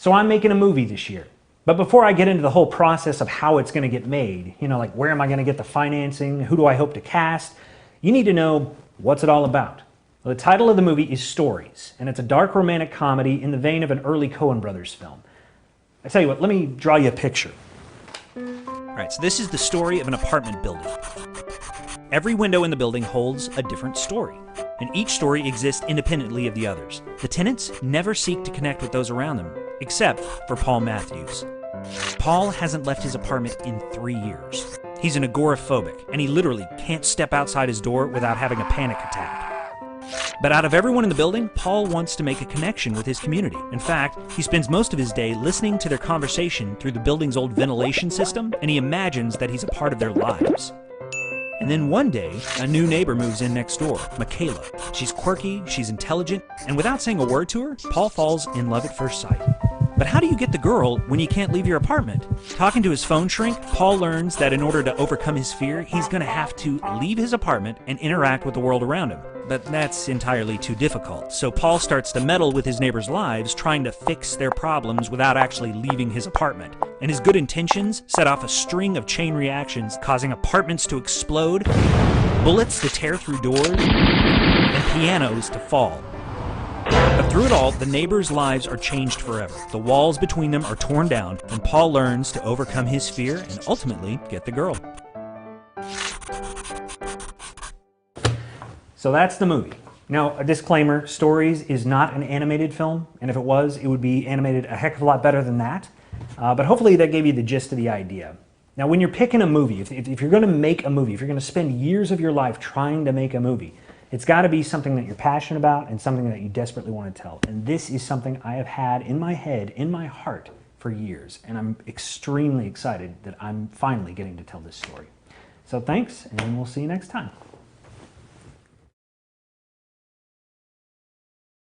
So I'm making a movie this year. But before I get into the whole process of how it's going to get made, like where am I going to get the financing, who do I hope to cast, you need to know what's it all about. Well, the title of the movie is Stories, and it's a dark romantic comedy in the vein of an early Coen Brothers film. I tell you what, let me draw you a picture. All right, so this is the story of an apartment building. Every window in the building holds a different story, and each story exists independently of the others. The tenants never seek to connect with those around them, except for Paul Matthews. Paul hasn't left his apartment in 3 years. He's an agoraphobic, and he literally can't step outside his door without having a panic attack. But out of everyone in the building, Paul wants to make a connection with his community. In fact, he spends most of his day listening to their conversation through the building's old ventilation system, and he imagines that he's a part of their lives. And then one day, a new neighbor moves in next door, Michaela. She's quirky, she's intelligent, and without saying a word to her, Paul falls in love at first sight. But how do you get the girl when you can't leave your apartment? Talking to his phone shrink, Paul learns that in order to overcome his fear, he's going to have to leave his apartment and interact with the world around him. But that's entirely too difficult, so Paul starts to meddle with his neighbors' lives, trying to fix their problems without actually leaving his apartment. And his good intentions set off a string of chain reactions, causing apartments to explode, bullets to tear through doors, and pianos to fall. But through it all, the neighbors' lives are changed forever. The walls between them are torn down, and Paul learns to overcome his fear and ultimately get the girl. So that's the movie. Now, a disclaimer, Stories is not an animated film, and if it was, it would be animated a heck of a lot better than that. But hopefully that gave you the gist of the idea. Now, when you're picking a movie, if you're going to make a movie, if you're going to spend years of your life trying to make a movie, it's got to be something that you're passionate about and something that you desperately want to tell. And this is something I have had in my head, in my heart, for years. And I'm extremely excited that I'm finally getting to tell this story. So thanks, and we'll see you next time.